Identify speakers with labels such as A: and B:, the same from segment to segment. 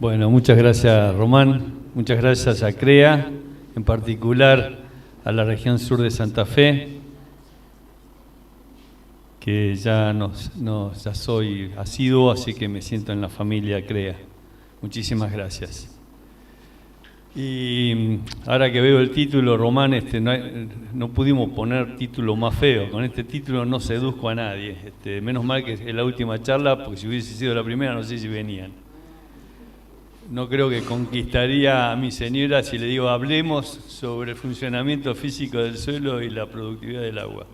A: Bueno, muchas gracias Román, muchas gracias a CREA, en particular a la región sur de Santa Fe, que ya ya soy asiduo, así que me siento en la familia CREA. Muchísimas gracias. Y ahora que veo el título, Román, no pudimos poner título más feo. Con este título no seduzco a nadie. Menos mal que es la última charla, porque si hubiese sido la primera no sé si venían. No creo que conquistaría a mi señora si le digo hablemos sobre el funcionamiento físico del suelo y la productividad del agua.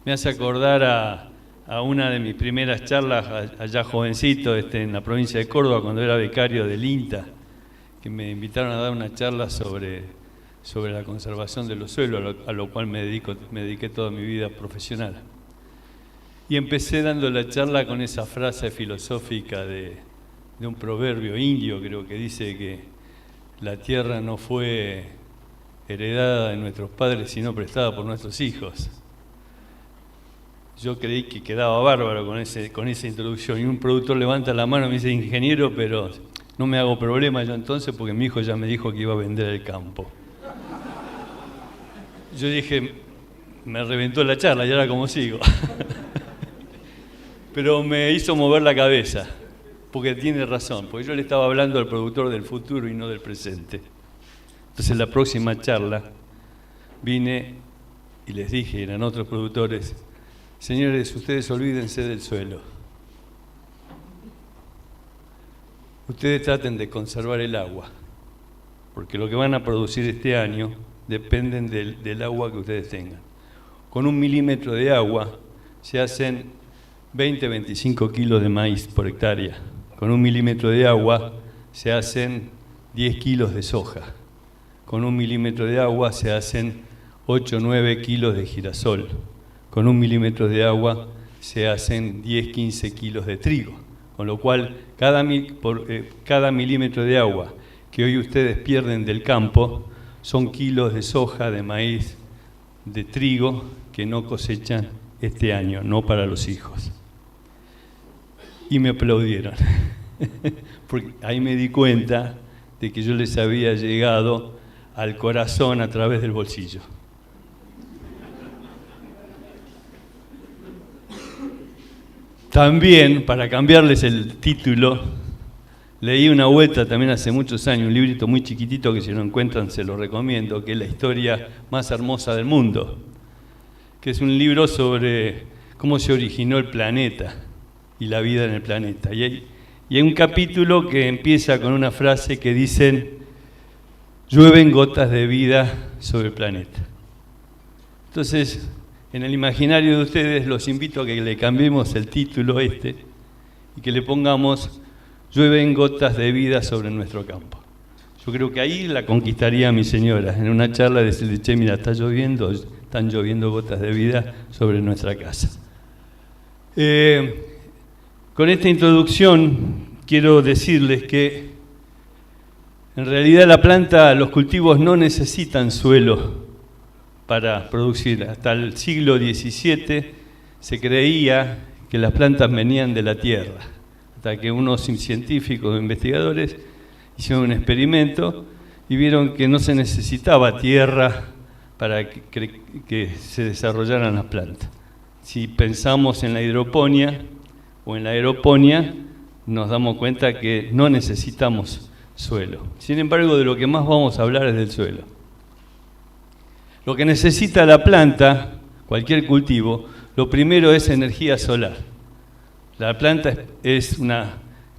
A: Me hace acordar a una de mis primeras charlas allá jovencito en la provincia de Córdoba, cuando era becario del INTA, que me invitaron a dar una charla sobre la conservación de los suelos, a lo cual me dediqué toda mi vida profesional. Y empecé dando la charla con esa frase filosófica de un proverbio indio, creo que dice que la tierra no fue heredada de nuestros padres, sino prestada por nuestros hijos. Yo creí que quedaba bárbaro con esa introducción, y un productor levanta la mano y me dice, ingeniero, pero no me hago problema yo entonces porque mi hijo ya me dijo que iba a vender el campo. Yo dije, me reventó la charla, y ahora cómo sigo. Pero me hizo mover la cabeza, porque tiene razón, porque yo le estaba hablando al productor del futuro y no del presente. Entonces la próxima charla vine y les dije, eran otros productores, señores, ustedes olvídense del suelo. Ustedes traten de conservar el agua, porque lo que van a producir este año dependen del agua que ustedes tengan. Con 1 milímetro de agua se hacen 20-25 kilos de maíz por hectárea. Con 1 milímetro de agua se hacen 10 kilos de soja. Con 1 milímetro de agua se hacen 8-9 kilos de girasol. Con 1 milímetro de agua se hacen 10-15 kilos de trigo. Con lo cual, cada milímetro de agua que hoy ustedes pierden del campo son kilos de soja, de maíz, de trigo que no cosechan este año, no para los hijos. Y me aplaudieron, porque ahí me di cuenta de que yo les había llegado al corazón a través del bolsillo. También, para cambiarles el título, leí una vuelta también hace muchos años, un librito muy chiquitito que si lo encuentran se lo recomiendo, que es La historia más hermosa del mundo, que es un libro sobre cómo se originó el planeta y la vida en el planeta. Y hay un capítulo que empieza con una frase que dicen, llueven gotas de vida sobre el planeta. Entonces, en el imaginario de ustedes los invito a que le cambiemos el título y que le pongamos llueven gotas de vida sobre nuestro campo. Yo creo que ahí la conquistaría a mi señora, en una charla decirle, che, mira, están lloviendo gotas de vida sobre nuestra casa. Con esta introducción quiero decirles que en realidad los cultivos no necesitan suelo para producir. Hasta el siglo XVII se creía que las plantas venían de la tierra, hasta que unos científicos, investigadores, hicieron un experimento y vieron que no se necesitaba tierra para que se desarrollaran las plantas. Si pensamos en la hidroponía o en la aeroponía, nos damos cuenta que no necesitamos suelo. Sin embargo, de lo que más vamos a hablar es del suelo. Lo que necesita la planta, cualquier cultivo, lo primero es energía solar. La planta es una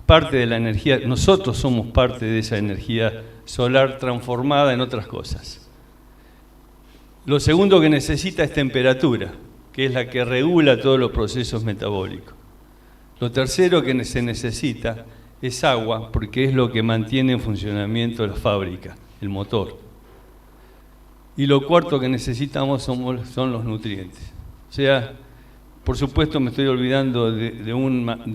A: parte de la energía, nosotros somos parte de esa energía solar transformada en otras cosas. Lo segundo que necesita es temperatura, que es la que regula todos los procesos metabólicos. Lo tercero que se necesita es agua, porque es lo que mantiene en funcionamiento la fábrica, el motor. Y lo cuarto que necesitamos son los nutrientes. O sea, por supuesto me estoy olvidando de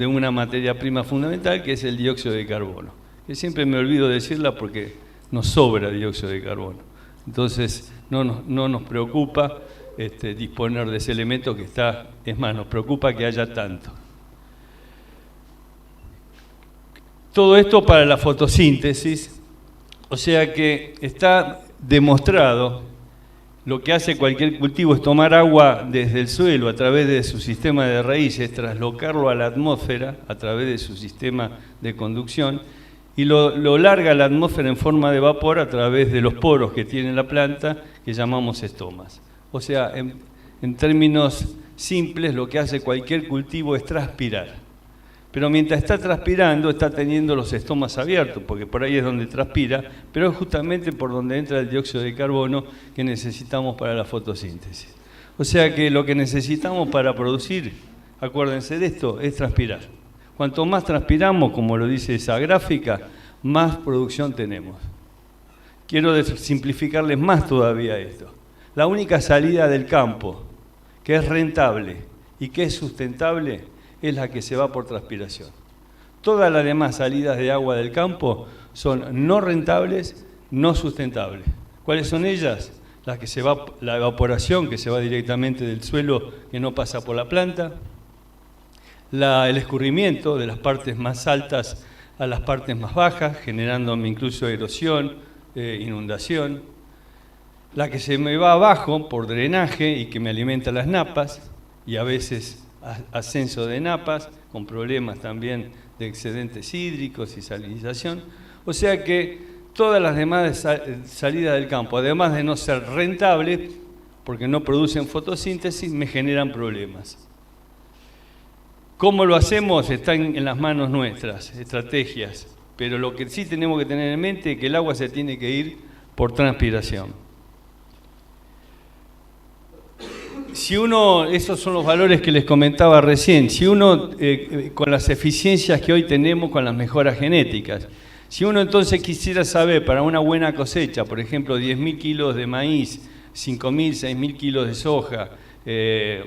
A: una materia prima fundamental, que es el dióxido de carbono. Que siempre me olvido decirla porque nos sobra dióxido de carbono. Entonces no nos preocupa disponer de ese elemento que está, es más, nos preocupa que haya tanto. Todo esto para la fotosíntesis, o sea que está demostrado, lo que hace cualquier cultivo es tomar agua desde el suelo a través de su sistema de raíces, traslocarlo a la atmósfera a través de su sistema de conducción y lo larga a la atmósfera en forma de vapor a través de los poros que tiene la planta, que llamamos estomas. O sea, en términos simples, lo que hace cualquier cultivo es transpirar. Pero mientras está transpirando, está teniendo los estomas abiertos, porque por ahí es donde transpira, pero es justamente por donde entra el dióxido de carbono que necesitamos para la fotosíntesis. O sea que lo que necesitamos para producir, acuérdense de esto, es transpirar. Cuanto más transpiramos, como lo dice esa gráfica, más producción tenemos. Quiero simplificarles más todavía esto. La única salida del campo que es rentable y que es sustentable es la que se va por transpiración. Todas las demás salidas de agua del campo son no rentables, no sustentables. ¿Cuáles son ellas? Las que se va, la evaporación, que se va directamente del suelo, que no pasa por la planta, el escurrimiento de las partes más altas a las partes más bajas, generando incluso erosión, inundación, la que se me va abajo por drenaje y que me alimenta las napas, y a veces ascenso de napas, con problemas también de excedentes hídricos y salinización. O sea que todas las demás salidas del campo, además de no ser rentables, porque no producen fotosíntesis, me generan problemas. ¿Cómo lo hacemos? Está en las manos nuestras, estrategias. Pero lo que sí tenemos que tener en mente es que el agua se tiene que ir por transpiración. Si uno, esos son los valores que les comentaba recién, si uno, con las eficiencias que hoy tenemos con las mejoras genéticas, si uno entonces quisiera saber para una buena cosecha, por ejemplo, 10.000 kilos de maíz, 5.000, 6.000 kilos de soja,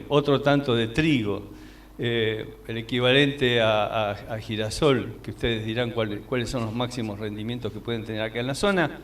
A: otro tanto de trigo, el equivalente a girasol, que ustedes dirán cuáles son los máximos rendimientos que pueden tener acá en la zona,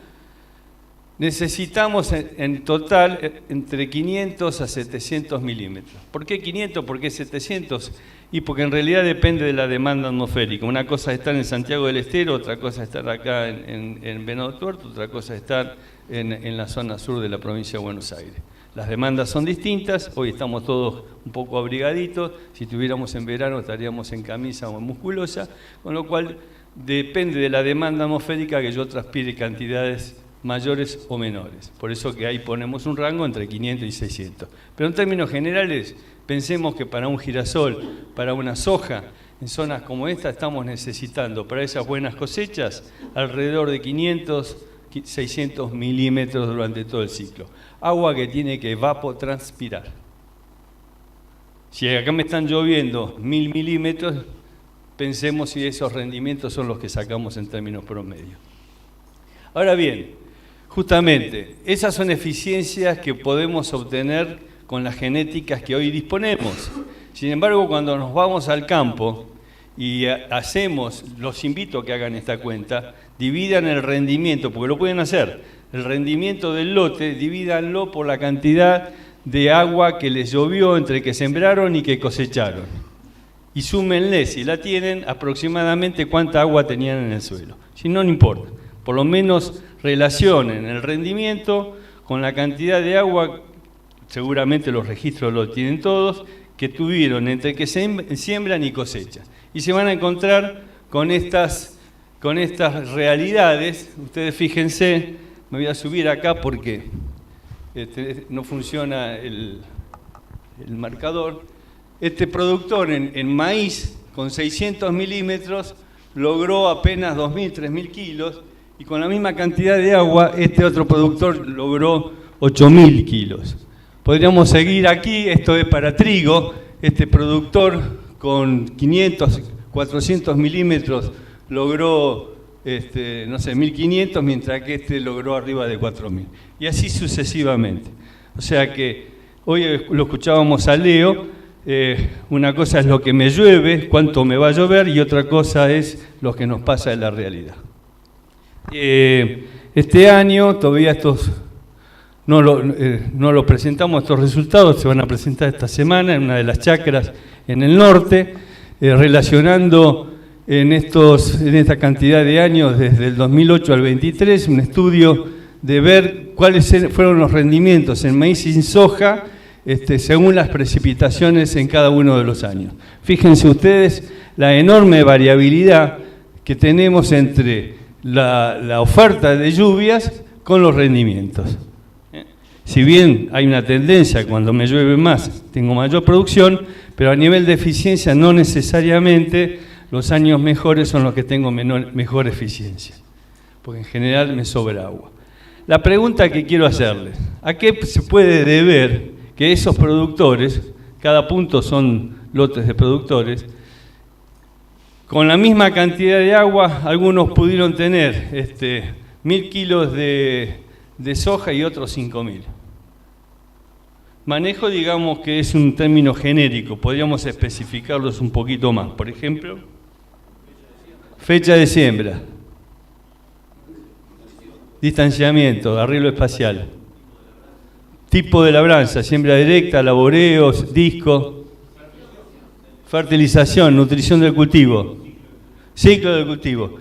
A: necesitamos en total entre 500 a 700 milímetros. ¿Por qué 500? ¿Por qué 700? Y porque en realidad depende de la demanda atmosférica. Una cosa es estar en Santiago del Estero, otra cosa es estar acá en Venado Tuerto, otra cosa es estar en la zona sur de la provincia de Buenos Aires. Las demandas son distintas, hoy estamos todos un poco abrigaditos, si estuviéramos en verano estaríamos en camisa o en musculosa, con lo cual depende de la demanda atmosférica que yo transpire cantidades mayores o menores. Por eso que ahí ponemos un rango entre 500 y 600. Pero en términos generales, pensemos que para un girasol, para una soja, en zonas como esta estamos necesitando para esas buenas cosechas alrededor de 500, 600 milímetros durante todo el ciclo. Agua que tiene que evapotranspirar. Si acá me están lloviendo 1.000 milímetros, pensemos si esos rendimientos son los que sacamos en términos promedio. Ahora bien, justamente, esas son eficiencias que podemos obtener con las genéticas que hoy disponemos. Sin embargo, cuando nos vamos al campo y hacemos, los invito a que hagan esta cuenta, dividan el rendimiento, porque lo pueden hacer, el rendimiento del lote, divídanlo por la cantidad de agua que les llovió entre que sembraron y que cosecharon. Y súmenle, si la tienen, aproximadamente cuánta agua tenían en el suelo. Si no, no importa. Por lo menos relacionen el rendimiento con la cantidad de agua, seguramente los registros lo tienen todos, que tuvieron entre que siembran y cosechan. Y se van a encontrar con estas realidades. Ustedes fíjense, me voy a subir acá porque no funciona el marcador. Este productor en maíz con 600 milímetros logró apenas 2.000, 3.000 kilos, y con la misma cantidad de agua, este otro productor logró 8.000 kilos. Podríamos seguir aquí, esto es para trigo, este productor con 500, 400 milímetros logró, no sé, 1.500, mientras que este logró arriba de 4.000. Y así sucesivamente. O sea que hoy lo escuchábamos a Leo, una cosa es lo que me llueve, cuánto me va a llover, y otra cosa es lo que nos pasa en la realidad. Este año todavía no lo presentamos, estos resultados se van a presentar esta semana en una de las chacras en el norte, relacionando en esta cantidad de años, desde el 2008 al 23, un estudio de ver cuáles fueron los rendimientos en maíz sin soja según las precipitaciones en cada uno de los años. Fíjense ustedes la enorme variabilidad que tenemos entre la oferta de lluvias con los rendimientos. Si bien hay una tendencia, cuando me llueve más, tengo mayor producción, pero a nivel de eficiencia no necesariamente los años mejores son los que tengo mejor eficiencia, porque en general me sobra agua. La pregunta que quiero hacerles, ¿a qué se puede deber que esos productores, cada punto son lotes de productores, con la misma cantidad de agua, algunos pudieron tener 1.000 kilos de soja y otros 5.000? Manejo, digamos que es un término genérico, podríamos especificarlos un poquito más. Por ejemplo, fecha de siembra, distanciamiento, arreglo espacial, tipo de labranza, siembra directa, laboreos, disco, fertilización, nutrición del cultivo, ciclo del cultivo,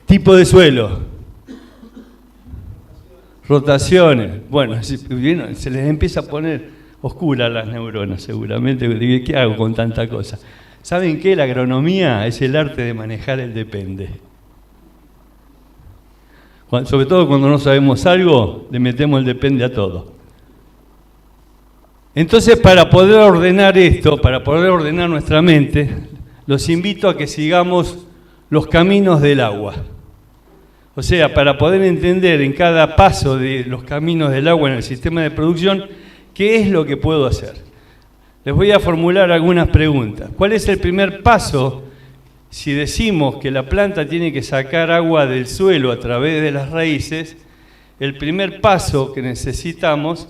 A: tipo de suelo, rotaciones. Bueno, se les empieza a poner oscuras las neuronas seguramente. ¿Qué hago con tanta cosa? ¿Saben qué? La agronomía es el arte de manejar el depende. Sobre todo cuando no sabemos algo, le metemos el depende a todo. Entonces, para poder ordenar esto, para poder ordenar nuestra mente, los invito a que sigamos los caminos del agua. O sea, para poder entender en cada paso de los caminos del agua en el sistema de producción, ¿qué es lo que puedo hacer? Les voy a formular algunas preguntas. ¿Cuál es el primer paso si decimos que la planta tiene que sacar agua del suelo a través de las raíces? El primer paso que necesitamos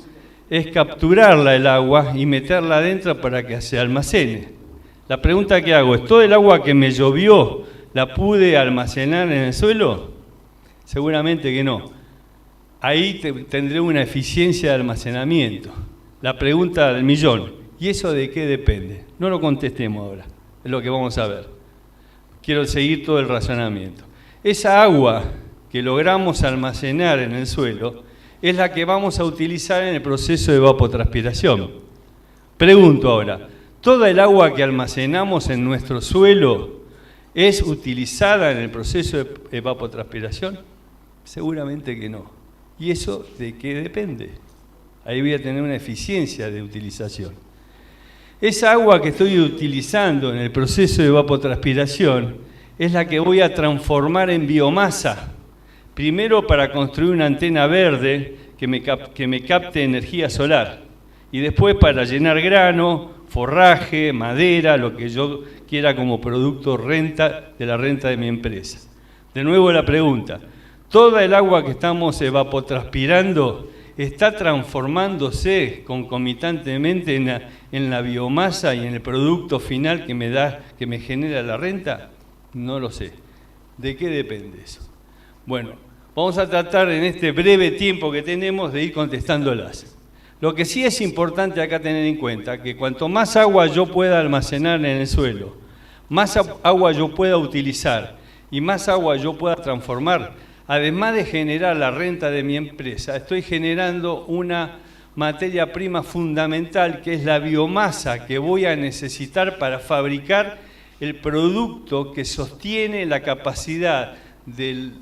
A: es capturarla el agua y meterla adentro para que se almacene. La pregunta que hago es, ¿todo el agua que me llovió la pude almacenar en el suelo? Seguramente que no. Ahí tendré una eficiencia de almacenamiento. La pregunta del millón, ¿y eso de qué depende? No lo contestemos ahora, es lo que vamos a ver. Quiero seguir todo el razonamiento. Esa agua que logramos almacenar en el suelo es la que vamos a utilizar en el proceso de evapotranspiración. Pregunto ahora, ¿toda el agua que almacenamos en nuestro suelo es utilizada en el proceso de evapotranspiración? Seguramente que no. ¿Y eso de qué depende? Ahí voy a tener una eficiencia de utilización. Esa agua que estoy utilizando en el proceso de evapotranspiración es la que voy a transformar en biomasa. Primero para construir una antena verde que me capte energía solar. Y después para llenar grano, forraje, madera, lo que yo quiera como producto de la renta de mi empresa. De nuevo la pregunta, ¿toda el agua que estamos evapotranspirando está transformándose concomitantemente en la biomasa y en el producto final que me genera la renta? No lo sé. ¿De qué depende eso? Bueno, vamos a tratar en este breve tiempo que tenemos de ir contestándolas. Lo que sí es importante acá tener en cuenta que cuanto más agua yo pueda almacenar en el suelo, más agua yo pueda utilizar y más agua yo pueda transformar, además de generar la renta de mi empresa, estoy generando una materia prima fundamental que es la biomasa que voy a necesitar para fabricar el producto que sostiene la capacidad del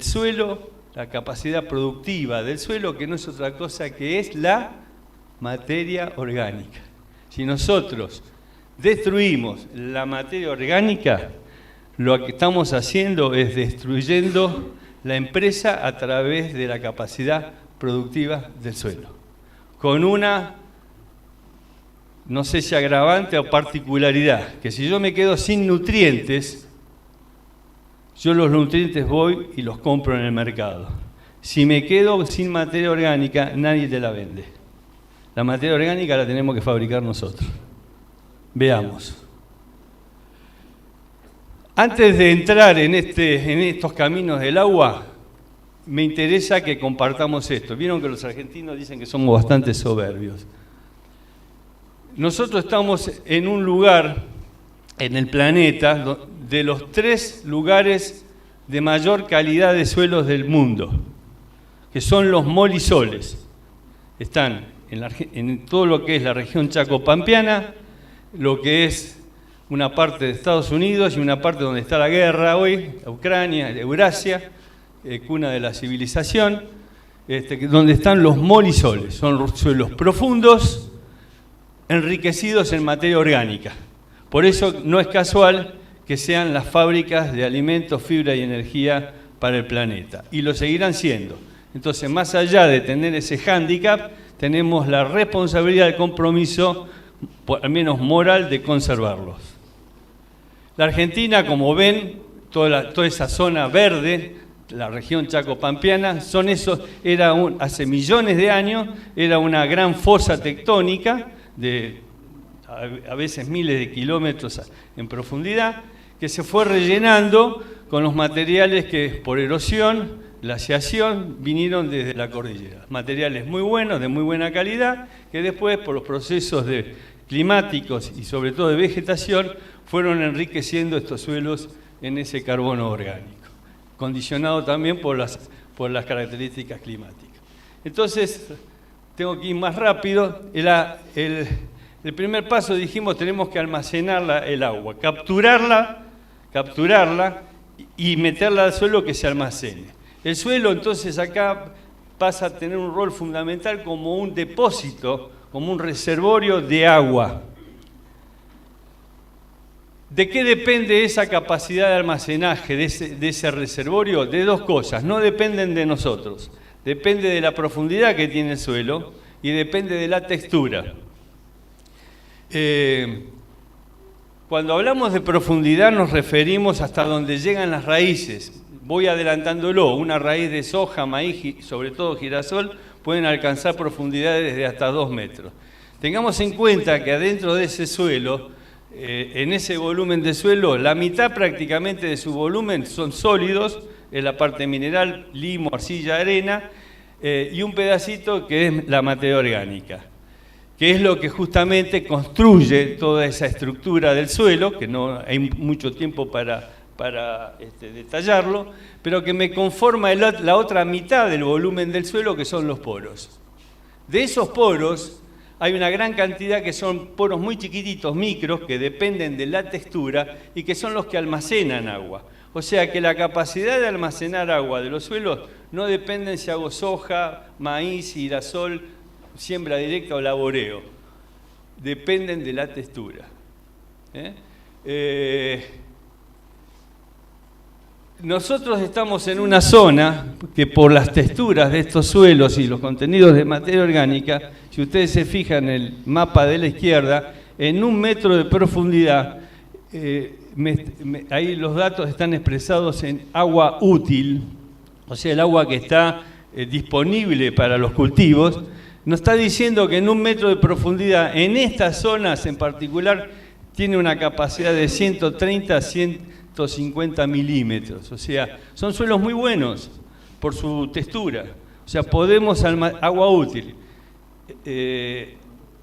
A: suelo, la capacidad productiva del suelo, que no es otra cosa que es la materia orgánica. Si nosotros destruimos la materia orgánica, lo que estamos haciendo es destruyendo la empresa a través de la capacidad productiva del suelo. Con una, no sé si agravante o particularidad, que si yo me quedo sin nutrientes, yo los nutrientes voy y los compro en el mercado. Si me quedo sin materia orgánica, nadie te la vende. La materia orgánica la tenemos que fabricar nosotros. Veamos. Antes de entrar en estos caminos del agua, me interesa que compartamos esto. Vieron que los argentinos dicen que somos bastante soberbios. Nosotros estamos en un lugar en el planeta de los 3 lugares de mayor calidad de suelos del mundo, que son los molisoles. Están en todo lo que es la región chaco-pampeana, lo que es una parte de Estados Unidos y una parte donde está la guerra hoy, Ucrania, Eurasia, cuna de la civilización, donde están los molisoles. Son suelos profundos, enriquecidos en materia orgánica. Por eso no es casual que sean las fábricas de alimentos, fibra y energía para el planeta. Y lo seguirán siendo. Entonces, más allá de tener ese hándicap, tenemos la responsabilidad, el compromiso, al menos moral, de conservarlos. La Argentina, como ven, toda esa zona verde, la región chaco-pampeana, hace millones de años, era una gran fosa tectónica de a veces miles de kilómetros en profundidad, que se fue rellenando con los materiales que por erosión, glaciación, vinieron desde la cordillera. Materiales muy buenos, de muy buena calidad, que después por los procesos climáticos y sobre todo de vegetación, fueron enriqueciendo estos suelos en ese carbono orgánico, condicionado también por las características climáticas. Entonces, tengo que ir más rápido. El primer paso, dijimos, tenemos que almacenar el agua, capturarla y meterla al suelo que se almacene. El suelo, entonces, acá pasa a tener un rol fundamental como un depósito, como un reservorio de agua. ¿De qué depende esa capacidad de almacenaje de ese reservorio? De 2 cosas, no dependen de nosotros. Depende de la profundidad que tiene el suelo y depende de la textura. Cuando hablamos de profundidad nos referimos hasta donde llegan las raíces. Voy adelantándolo, una raíz de soja, maíz, sobre todo girasol, pueden alcanzar profundidades de hasta 2 metros. Tengamos en cuenta que adentro de ese suelo, en ese volumen de suelo, la mitad prácticamente de su volumen son sólidos, es la parte mineral, limo, arcilla, arena, y un pedacito que es la materia orgánica, que es lo que justamente construye toda esa estructura del suelo, que no hay mucho tiempo para detallarlo, pero que me conforma la otra mitad del volumen del suelo, que son los poros. De esos poros hay una gran cantidad que son poros muy chiquititos, micros, que dependen de la textura y que son los que almacenan agua. O sea que la capacidad de almacenar agua de los suelos no depende si hago soja, maíz, girasol, siembra directa o laboreo. Dependen de la textura. Nosotros estamos en una zona que por las texturas de estos suelos y los contenidos de materia orgánica, si ustedes se fijan en el mapa de la izquierda, en 1 metro de profundidad, ahí los datos están expresados en agua útil, o sea, el agua que está disponible para los cultivos. Nos está diciendo que en 1 metro de profundidad, en estas zonas en particular, tiene una capacidad de 130 a 150 milímetros. O sea, son suelos muy buenos por su textura. O sea, podemos agua útil,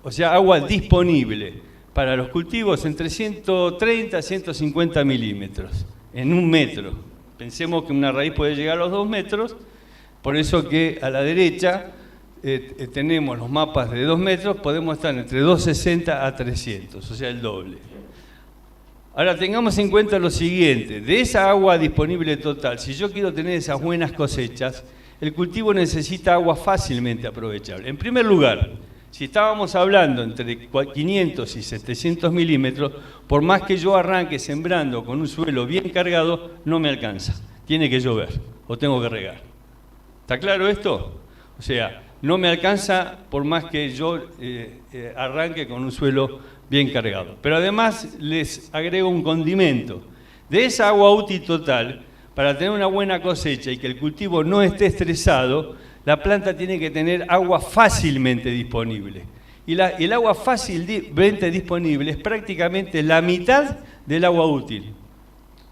A: o sea, agua disponible para los cultivos entre 130 a 150 milímetros en 1 metro. Pensemos que una raíz puede llegar a los 2 metros, por eso que a la derecha tenemos los mapas de 2 metros, podemos estar entre 260 a 300, o sea, el doble. Ahora, tengamos en cuenta lo siguiente, de esa agua disponible total, si yo quiero tener esas buenas cosechas, el cultivo necesita agua fácilmente aprovechable. En primer lugar, si estábamos hablando entre 500 y 700 milímetros, por más que yo arranque sembrando con un suelo bien cargado, no me alcanza. Tiene que llover o tengo que regar. ¿Está claro esto? O sea, no me alcanza por más que yo arranque con un suelo bien cargado. Pero además les agrego un condimento. De esa agua útil total, para tener una buena cosecha y que el cultivo no esté estresado, la planta tiene que tener agua fácilmente disponible. Y el agua fácilmente disponible es prácticamente la mitad del agua útil.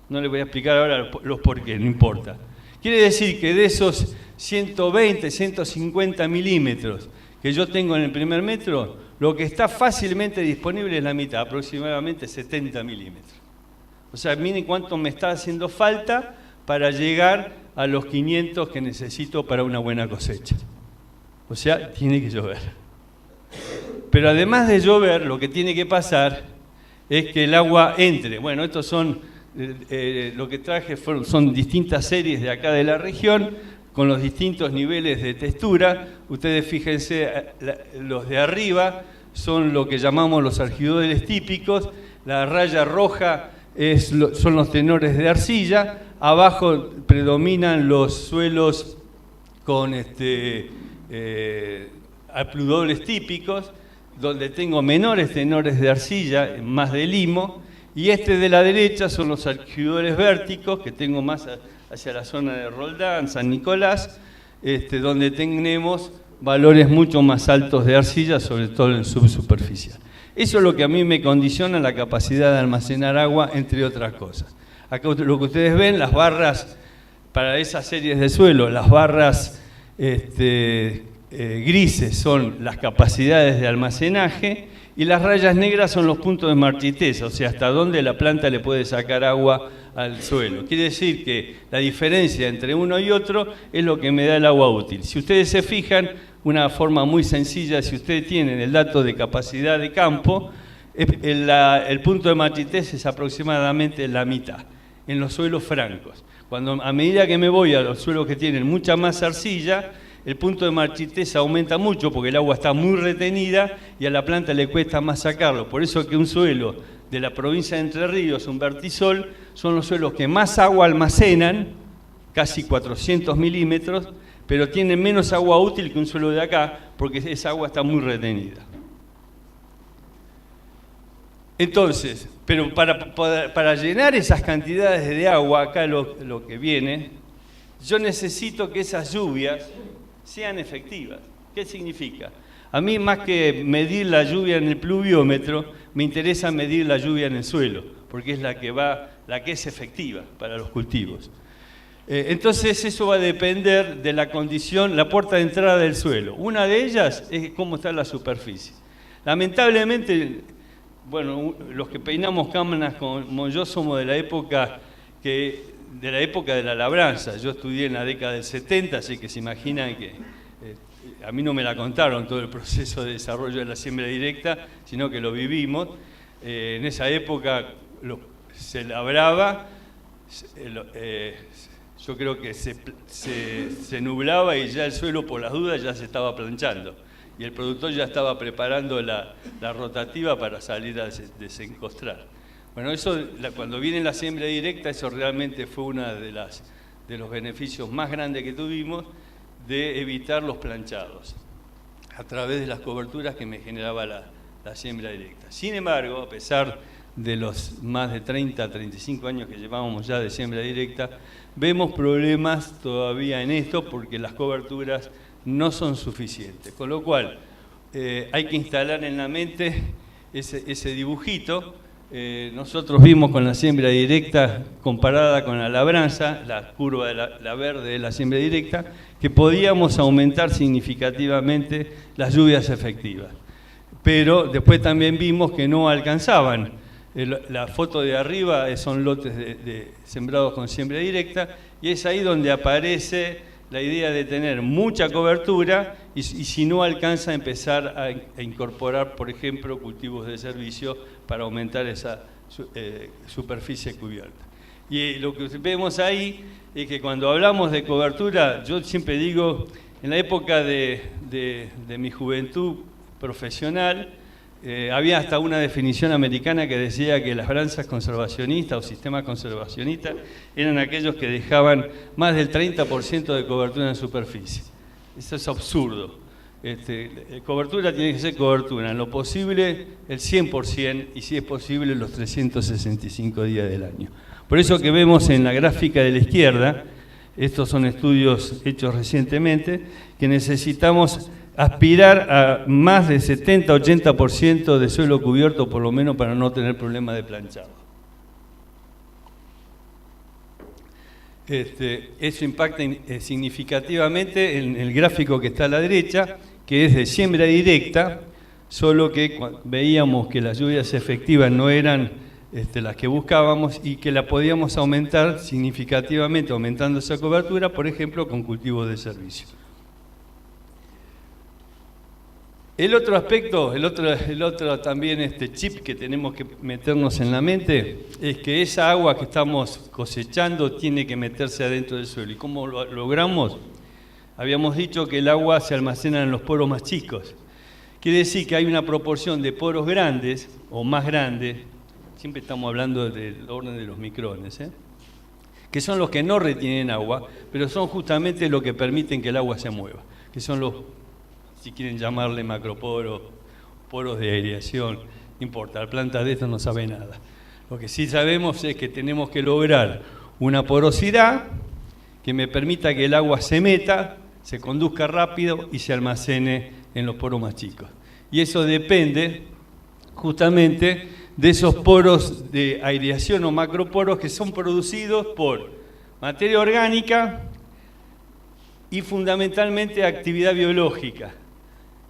A: No les voy a explicar ahora los porqués, no importa. Quiere decir que de esos 120, 150 milímetros que yo tengo en el primer metro, Lo que está fácilmente disponible es la mitad, aproximadamente 70 milímetros. O sea, miren cuánto me está haciendo falta para llegar a los 500 que necesito para una buena cosecha. O sea, tiene que llover. Pero además de llover, lo que tiene que pasar es que el agua entre. Bueno, estos son, lo que traje son distintas series de acá de la región, con los distintos niveles de textura. Ustedes fíjense, los de arriba son lo que llamamos los argidores típicos, la raya roja son los tenores de arcilla, abajo predominan los suelos con apludoles típicos, donde tengo menores tenores de arcilla, más de limo, y de la derecha son los argidores vérticos, que tengo más hacia la zona de Roldán, San Nicolás, donde tenemos valores mucho más altos de arcilla, sobre todo en subsuperficial. Eso es lo que a mí me condiciona la capacidad de almacenar agua, entre otras cosas. Acá lo que ustedes ven, las barras para esas series de suelo, las barras grises son las capacidades de almacenaje y las rayas negras son los puntos de marchitez, o sea, hasta dónde la planta le puede sacar agua al suelo. Quiere decir que la diferencia entre uno y otro es lo que me da el agua útil. Si ustedes se fijan, una forma muy sencilla, si ustedes tienen el dato de capacidad de campo, el punto de marchitez es aproximadamente la mitad en los suelos francos. A medida que me voy a los suelos que tienen mucha más arcilla, el punto de marchitez aumenta mucho porque el agua está muy retenida y a la planta le cuesta más sacarlo. Por eso que un suelo de la provincia de Entre Ríos, un vertisol, son los suelos que más agua almacenan, casi 400 milímetros, pero tienen menos agua útil que un suelo de acá porque esa agua está muy retenida. Entonces, pero para llenar esas cantidades de agua, acá lo que viene, yo necesito que esas lluvias sean efectivas. ¿Qué significa? A mí, más que medir la lluvia en el pluviómetro, me interesa medir la lluvia en el suelo, porque es la que es efectiva para los cultivos. Entonces, eso va a depender de la condición, la puerta de entrada del suelo. Una de ellas es cómo está la superficie. Lamentablemente, bueno, los que peinamos cámaras como yo somos de la época de la labranza. Yo estudié en la década del 70, así que se imaginan que a mí no me la contaron todo el proceso de desarrollo de la siembra directa, sino que lo vivimos. En esa época se labraba, yo creo que se nublaba y ya el suelo, por las dudas, ya se estaba planchando. Y el productor ya estaba preparando la rotativa para salir a desencostrar. Bueno, eso, cuando viene la siembra directa, eso realmente fue uno de los beneficios más grandes que tuvimos, de evitar los planchados a través de las coberturas que me generaba la siembra directa. Sin embargo, a pesar de los más de 30, 35 años que llevábamos ya de siembra directa, vemos problemas todavía en esto porque las coberturas no son suficientes. Con lo cual, hay que instalar en la mente ese dibujito. Nosotros vimos con la siembra directa comparada con la labranza, la curva de la verde de la siembra directa, que podíamos aumentar significativamente las lluvias efectivas. Pero después también vimos que no alcanzaban. La foto de arriba son lotes sembrados con siembra directa y es ahí donde aparece la idea de tener mucha cobertura y si no alcanza, empezar a incorporar, por ejemplo, cultivos de servicio para aumentar esa superficie cubierta. Y lo que vemos ahí es que cuando hablamos de cobertura, yo siempre digo, en la época de mi juventud profesional, había hasta una definición americana que decía que las granjas conservacionistas o sistemas conservacionistas eran aquellos que dejaban más del 30% de cobertura en superficie. Eso es absurdo. Cobertura tiene que ser cobertura, en lo posible el 100% y si es posible los 365 días del año. Por eso que vemos en la gráfica de la izquierda, estos son estudios hechos recientemente, que necesitamos aspirar a más de 70-80% de suelo cubierto, por lo menos para no tener problema de planchado. Eso impacta significativamente en el gráfico que está a la derecha, que es de siembra directa, solo que veíamos que las lluvias efectivas no eran las que buscábamos y que la podíamos aumentar significativamente, aumentando esa cobertura, por ejemplo, con cultivos de servicio. El otro aspecto, el otro también chip que tenemos que meternos en la mente es que esa agua que estamos cosechando tiene que meterse adentro del suelo. ¿Y cómo lo logramos? Habíamos dicho que el agua se almacena en los poros más chicos. Quiere decir que hay una proporción de poros grandes o más grandes, siempre estamos hablando del orden de los micrones, que son los que no retienen agua, pero son justamente los que permiten que el agua se mueva, que son los, si quieren llamarle macroporos, poros de aireación, no importa, la planta de esto no sabe nada. Lo que sí sabemos es que tenemos que lograr una porosidad que me permita que el agua se meta, se conduzca rápido y se almacene en los poros más chicos. Y eso depende justamente de esos poros de aireación o macroporos que son producidos por materia orgánica y fundamentalmente actividad biológica.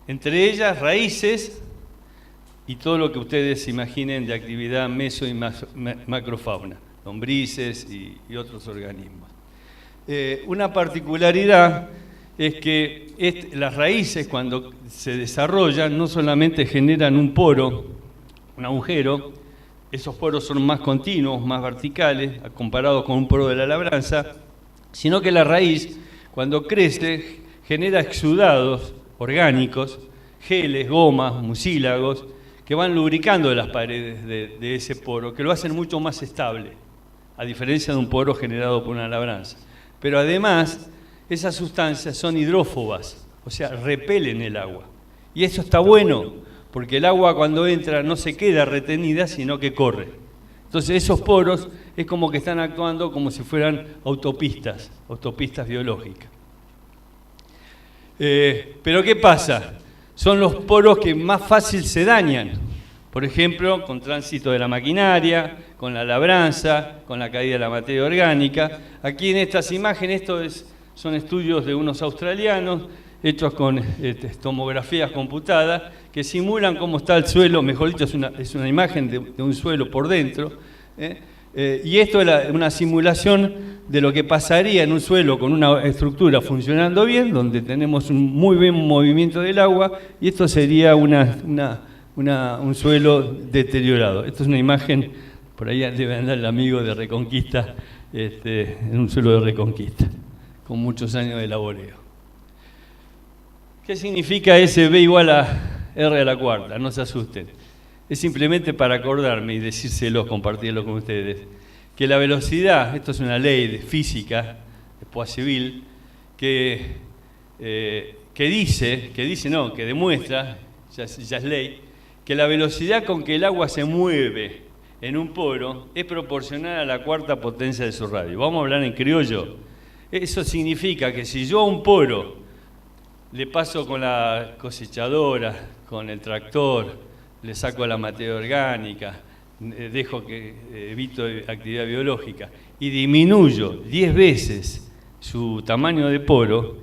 A: Entre ellas raíces y todo lo que ustedes imaginen de actividad meso y macrofauna, lombrices y otros organismos. Una particularidad es que las raíces, cuando se desarrollan, no solamente generan un poro, un agujero, esos poros son más continuos, más verticales, comparados con un poro de la labranza, sino que la raíz, cuando crece, genera exudados orgánicos, geles, gomas, mucílagos, que van lubricando las paredes de ese poro, que lo hacen mucho más estable, a diferencia de un poro generado por una labranza. Pero además, esas sustancias son hidrófobas, o sea, repelen el agua. Y eso está bueno, porque el agua cuando entra no se queda retenida, sino que corre. Entonces esos poros es como que están actuando como si fueran autopistas biológicas. Pero ¿qué pasa? Son los poros que más fácil se dañan. Por ejemplo, con tránsito de la maquinaria, con la labranza, con la caída de la materia orgánica. Aquí en estas imágenes, son estudios de unos australianos, hechos con tomografías computadas, que simulan cómo está el suelo, mejor dicho, es una imagen de un suelo por dentro, y esto es una simulación de lo que pasaría en un suelo con una estructura funcionando bien, donde tenemos un muy buen movimiento del agua, y esto sería un suelo deteriorado. Esto es una imagen, por ahí debe andar el amigo de Reconquista, en un suelo de Reconquista, con muchos años de laboreo. ¿Qué significa SB igual a R a la cuarta? No se asusten. Es simplemente para acordarme y decírselo, compartirlo con ustedes, que la velocidad, esto es una ley de física, de Poiseuille, que demuestra, ya es ley, que la velocidad con que el agua se mueve en un poro es proporcional a la cuarta potencia de su radio. Vamos a hablar en criollo. Eso significa que si yo a un poro le paso con la cosechadora, con el tractor, le saco la materia orgánica, dejo que evito actividad biológica y disminuyo 10 veces su tamaño de poro,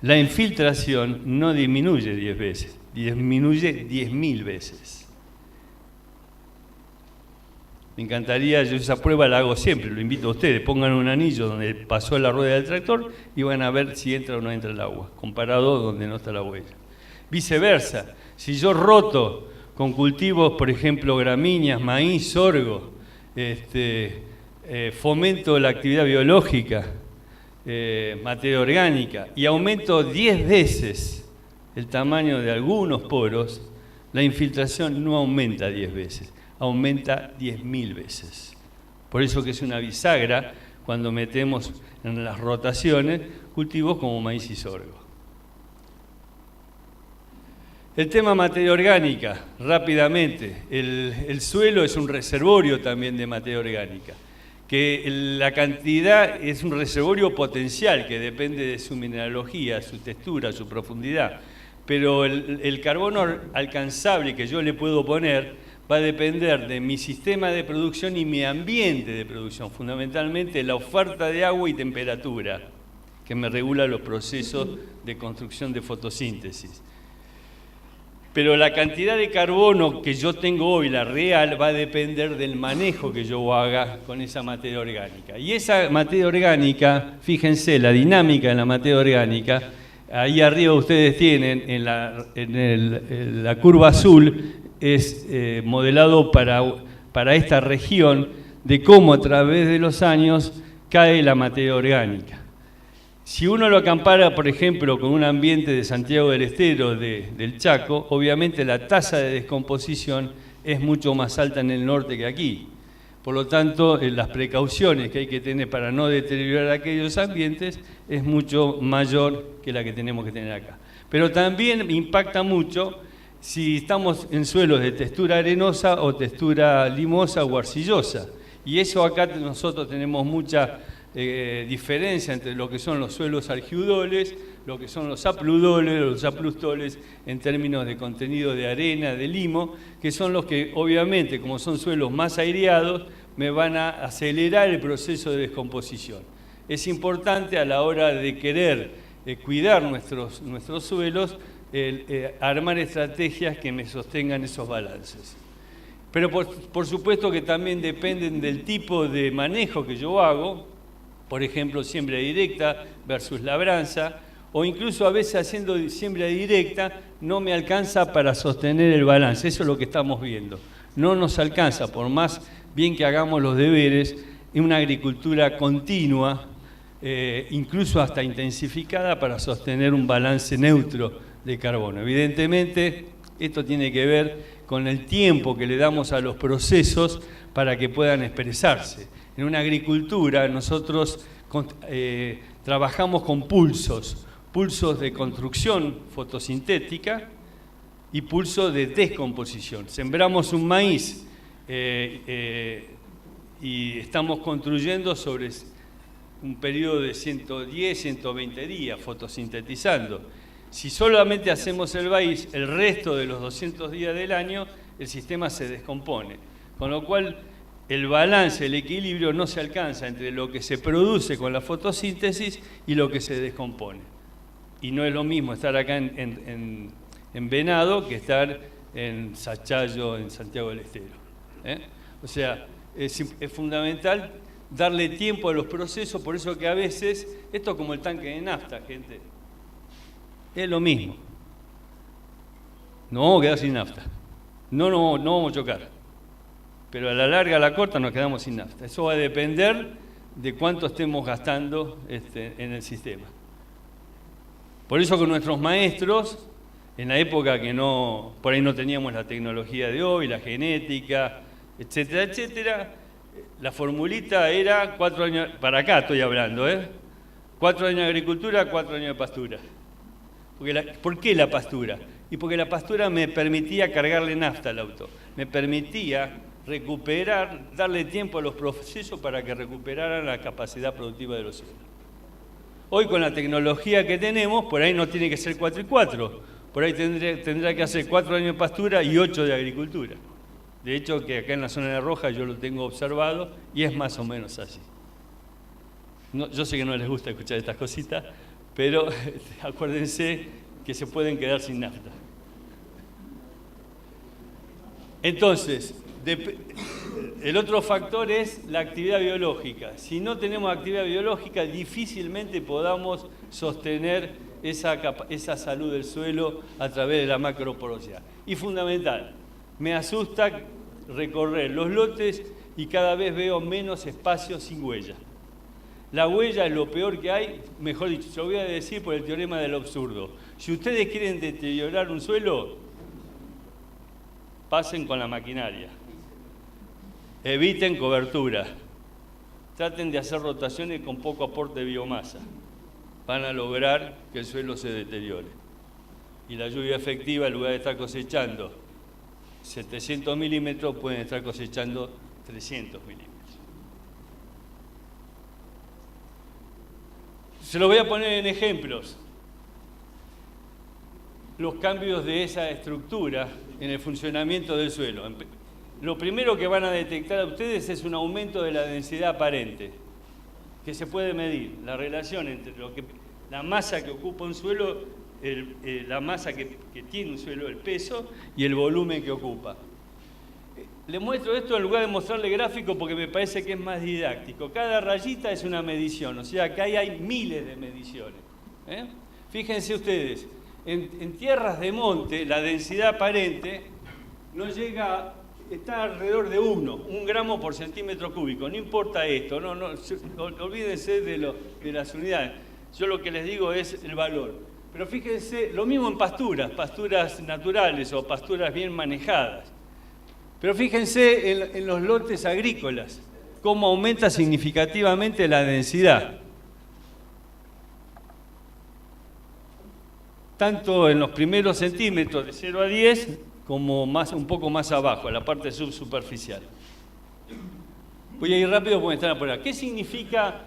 A: la infiltración no disminuye 10 veces, disminuye 10.000 veces. Me encantaría, yo esa prueba la hago siempre, lo invito a ustedes, pongan un anillo donde pasó la rueda del tractor y van a ver si entra o no entra el agua, comparado donde no está la huella. Viceversa, si yo roto con cultivos, por ejemplo, gramíneas, maíz, sorgo, fomento la actividad biológica, materia orgánica, y aumento 10 veces el tamaño de algunos poros, la infiltración no aumenta 10 veces, aumenta 10.000 veces. Por eso que es una bisagra cuando metemos en las rotaciones cultivos como maíz y sorgo. El tema materia orgánica, rápidamente. El suelo es un reservorio también de materia orgánica, que la cantidad es un reservorio potencial que depende de su mineralogía, su textura, su profundidad, pero el carbono alcanzable que yo le puedo poner va a depender de mi sistema de producción y mi ambiente de producción, fundamentalmente la oferta de agua y temperatura, que me regula los procesos de construcción de fotosíntesis. Pero la cantidad de carbono que yo tengo hoy, la real, va a depender del manejo que yo haga con esa materia orgánica. Y esa materia orgánica, fíjense, la dinámica de la materia orgánica, ahí arriba ustedes tienen, en la curva azul, es modelado para esta región de cómo a través de los años cae la materia orgánica. Si uno lo compara, por ejemplo, con un ambiente de Santiago del Estero, del Chaco, obviamente la tasa de descomposición es mucho más alta en el norte que aquí. Por lo tanto, las precauciones que hay que tener para no deteriorar aquellos ambientes es mucho mayor que la que tenemos que tener acá. Pero también impacta mucho si estamos en suelos de textura arenosa o textura limosa o arcillosa. Y eso acá nosotros tenemos mucha diferencia entre lo que son los suelos argiudoles, lo que son los apludoles, los aplustoles en términos de contenido de arena, de limo, que son los que obviamente, como son suelos más aireados, me van a acelerar el proceso de descomposición. Es importante a la hora de querer cuidar nuestros suelos, armar estrategias que me sostengan esos balances. Pero por supuesto que también dependen del tipo de manejo que yo hago. Por ejemplo, siembra directa versus labranza, o incluso a veces haciendo siembra directa no me alcanza para sostener el balance. Eso es lo que estamos viendo. No nos alcanza, por más bien que hagamos los deberes, en una agricultura continua, incluso hasta intensificada, para sostener un balance neutro de carbono. Evidentemente, esto tiene que ver con el tiempo que le damos a los procesos para que puedan expresarse. En una agricultura nosotros trabajamos con pulsos de construcción fotosintética y pulsos de descomposición. Sembramos un maíz y estamos construyendo sobre un periodo de 110, 120 días fotosintetizando. Si solamente hacemos el maíz, el resto de los 200 días del año el sistema se descompone, con lo cual el balance, el equilibrio no se alcanza entre lo que se produce con la fotosíntesis y lo que se descompone. Y no es lo mismo estar acá en Venado que estar en Sachayo, en Santiago del Estero. O sea, es fundamental darle tiempo a los procesos, por eso que a veces, esto es como el tanque de nafta, gente, es lo mismo. No vamos a quedar sin nafta, no vamos a chocar. Pero a la larga, a la corta, nos quedamos sin nafta. Eso va a depender de cuánto estemos gastando en el sistema. Por eso con nuestros maestros, en la época que por ahí no teníamos la tecnología de hoy, la genética, etcétera, etcétera, la formulita era 4 años, para acá estoy hablando, 4 años de agricultura, 4 años de pastura. ¿Por qué la pastura? Y porque la pastura me permitía cargarle nafta al auto, me permitía recuperar, darle tiempo a los procesos para que recuperaran la capacidad productiva de los suelos. Hoy con la tecnología que tenemos, por ahí no tiene que ser 4 y 4, por ahí tendrá que hacer 4 años de pastura y 8 de agricultura. De hecho, que acá en la zona de Roja yo lo tengo observado y es más o menos así. Yo sé que no les gusta escuchar estas cositas, pero acuérdense que se pueden quedar sin nafta. Entonces, el otro factor es la actividad biológica. Si no tenemos actividad biológica, difícilmente podamos sostener esa salud del suelo a través de la macroporosidad. Y fundamental, me asusta recorrer los lotes y cada vez veo menos espacios sin huella. La huella es lo peor que hay, mejor dicho, se lo voy a decir por el teorema del absurdo. Si ustedes quieren deteriorar un suelo, pasen con la maquinaria. Eviten cobertura. Traten de hacer rotaciones con poco aporte de biomasa. Van a lograr que el suelo se deteriore. Y la lluvia efectiva, en lugar de estar cosechando 700 milímetros, pueden estar cosechando 300 milímetros. Se lo voy a poner en ejemplos. Los cambios de esa estructura en el funcionamiento del suelo. Lo primero que van a detectar a ustedes es un aumento de la densidad aparente, que se puede medir, la relación entre la masa que ocupa un suelo la masa que tiene un suelo, el peso y el volumen que ocupa. Le muestro esto en lugar de mostrarle gráfico porque me parece que es más didáctico. Cada rayita es una medición, o sea que ahí hay miles de mediciones. Fíjense ustedes, en tierras de monte la densidad aparente no llega, está alrededor de 1 gramo por centímetro cúbico. No importa esto, olvídense de las unidades. Yo lo que les digo es el valor. Pero fíjense, lo mismo en pasturas naturales o pasturas bien manejadas. Pero fíjense en los lotes agrícolas, cómo aumenta significativamente la densidad. Tanto en los primeros centímetros de 0 a 10, como un poco más abajo, en la parte subsuperficial. Voy a ir rápido porque me están apurando. ¿Qué significa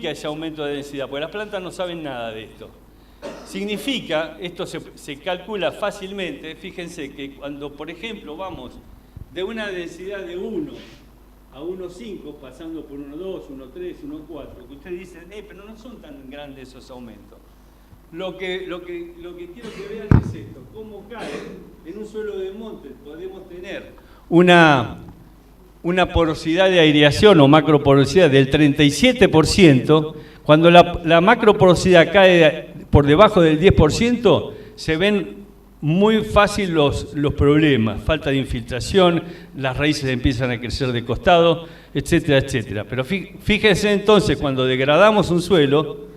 A: ese aumento de densidad? Porque las plantas no saben nada de esto. Significa, esto se calcula fácilmente, fíjense que cuando, por ejemplo, vamos de una densidad de 1 a 1,5, pasando por 1,2, 1,3, 1,4, que ustedes dicen, pero no son tan grandes esos aumentos. Lo que quiero que vean es esto, cómo cae en un suelo de monte. Podemos tener una porosidad de aireación o macroporosidad del 37%, cuando la macroporosidad cae por debajo del 10%, se ven muy fácil los problemas, falta de infiltración, las raíces empiezan a crecer de costado, etcétera, etcétera. Pero fíjense entonces, cuando degradamos un suelo,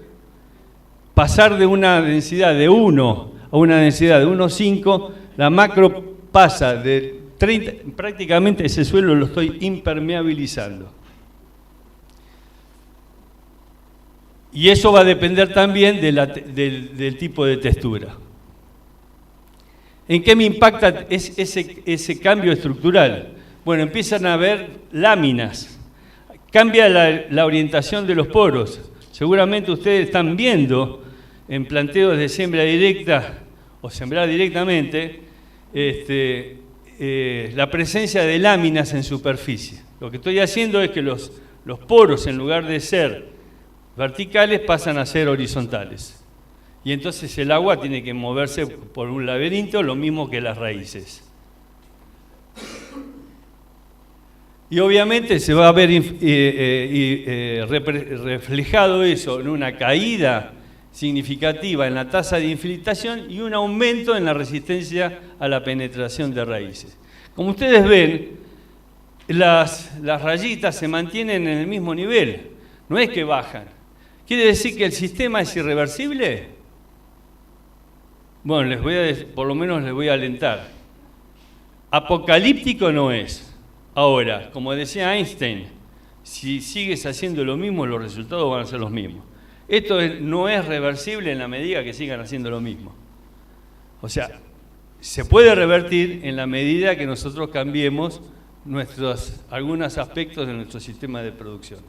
A: pasar de una densidad de 1 a una densidad de 1,5, la macro pasa de 30, prácticamente ese suelo lo estoy impermeabilizando. Y eso va a depender también del tipo de textura. ¿En qué me impacta ese cambio estructural? Bueno, empiezan a haber láminas, cambia la orientación de los poros. Seguramente ustedes están viendo en planteos de siembra directa o sembrar directamente la presencia de láminas en superficie. Lo que estoy haciendo es que los poros, en lugar de ser verticales, pasan a ser horizontales. Y entonces el agua tiene que moverse por un laberinto, lo mismo que las raíces. Y obviamente se va a ver reflejado eso en una caída significativa en la tasa de infiltración y un aumento en la resistencia a la penetración de raíces. Como ustedes ven, las rayitas se mantienen en el mismo nivel, no es que bajan. ¿Quiere decir que el sistema es irreversible? Bueno, por lo menos les voy a alentar. Apocalíptico no es. Ahora, como decía Einstein, si sigues haciendo lo mismo, los resultados van a ser los mismos. Esto no es reversible en la medida que sigan haciendo lo mismo. O sea, se puede revertir en la medida que nosotros cambiemos algunos aspectos de nuestro sistema de producción.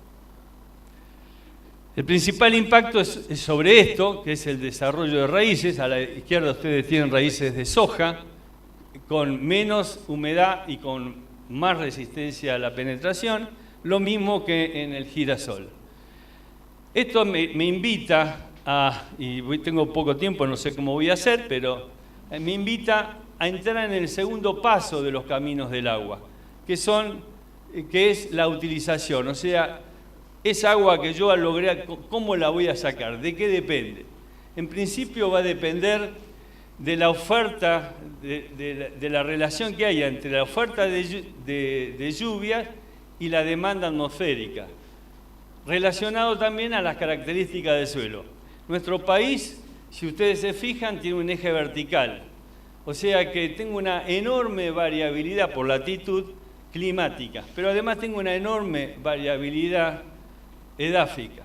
A: El principal impacto es sobre esto, que es el desarrollo de raíces. A la izquierda ustedes tienen raíces de soja, con menos humedad y con más resistencia a la penetración, lo mismo que en el girasol. Esto me invita y tengo poco tiempo, no sé cómo voy a hacer, pero me invita a entrar en el segundo paso de los caminos del agua, que es la utilización, o sea, esa agua que yo logré, ¿cómo la voy a sacar? ¿De qué depende? En principio va a depender de la oferta, de la relación que haya entre la oferta de lluvias y la demanda atmosférica, relacionado también a las características del suelo. Nuestro país, si ustedes se fijan, tiene un eje vertical, o sea que tengo una enorme variabilidad por latitud climática, pero además tengo una enorme variabilidad edáfica,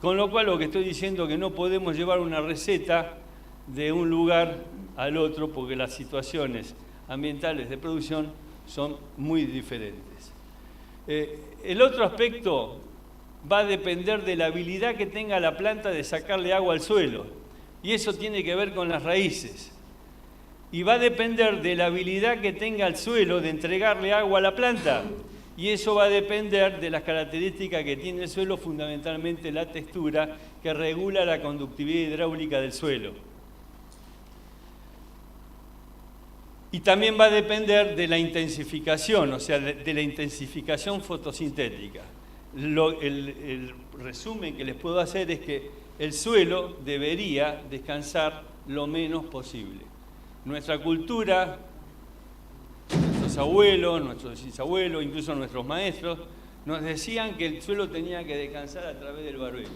A: con lo cual lo que estoy diciendo es que no podemos llevar una receta de un lugar al otro porque las situaciones ambientales de producción son muy diferentes. El otro aspecto va a depender de la habilidad que tenga la planta de sacarle agua al suelo, y eso tiene que ver con las raíces. Y va a depender de la habilidad que tenga el suelo de entregarle agua a la planta, y eso va a depender de las características que tiene el suelo, fundamentalmente la textura, que regula la conductividad hidráulica del suelo. Y también va a depender de la intensificación, o sea, de la intensificación fotosintética. El resumen que les puedo hacer es que el suelo debería descansar lo menos posible. Nuestra cultura, nuestros abuelos, nuestros bisabuelos, incluso nuestros maestros, nos decían que el suelo tenía que descansar a través del barbecho.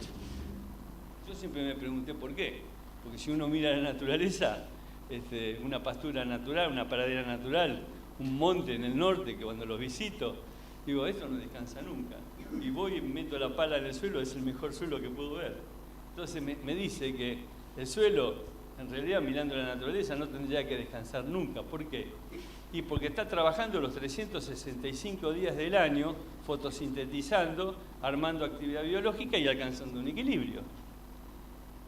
A: Yo siempre me pregunté por qué. Porque si uno mira la naturaleza, una pastura natural, una pradera natural, un monte en el norte, que cuando los visito, digo, esto no descansa nunca. Y voy y meto la pala en el suelo, es el mejor suelo que puedo ver. Entonces me dice que el suelo, en realidad mirando la naturaleza, no tendría que descansar nunca. ¿Por qué? Y porque está trabajando los 365 días del año, fotosintetizando, armando actividad biológica y alcanzando un equilibrio.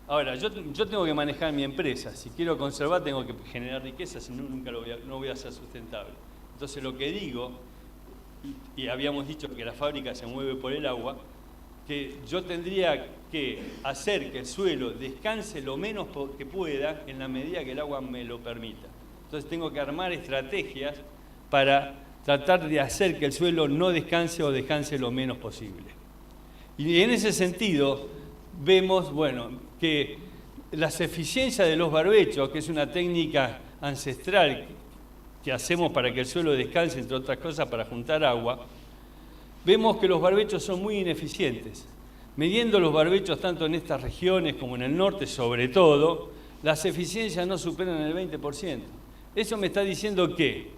A: Ahora, yo tengo que manejar mi empresa. Si quiero conservar, tengo que generar riqueza, si no, nunca no voy a ser sustentable. Entonces, lo que digo, y habíamos dicho que la fábrica se mueve por el agua, que yo tendría que hacer que el suelo descanse lo menos que pueda en la medida que el agua me lo permita. Entonces, tengo que armar estrategias para tratar de hacer que el suelo no descanse o descanse lo menos posible. Y en ese sentido, vemos, que las eficiencias de los barbechos, que es una técnica ancestral que hacemos para que el suelo descanse, entre otras cosas, para juntar agua, vemos que los barbechos son muy ineficientes. Midiendo los barbechos tanto en estas regiones como en el norte, sobre todo, las eficiencias no superan el 20%. Eso me está diciendo que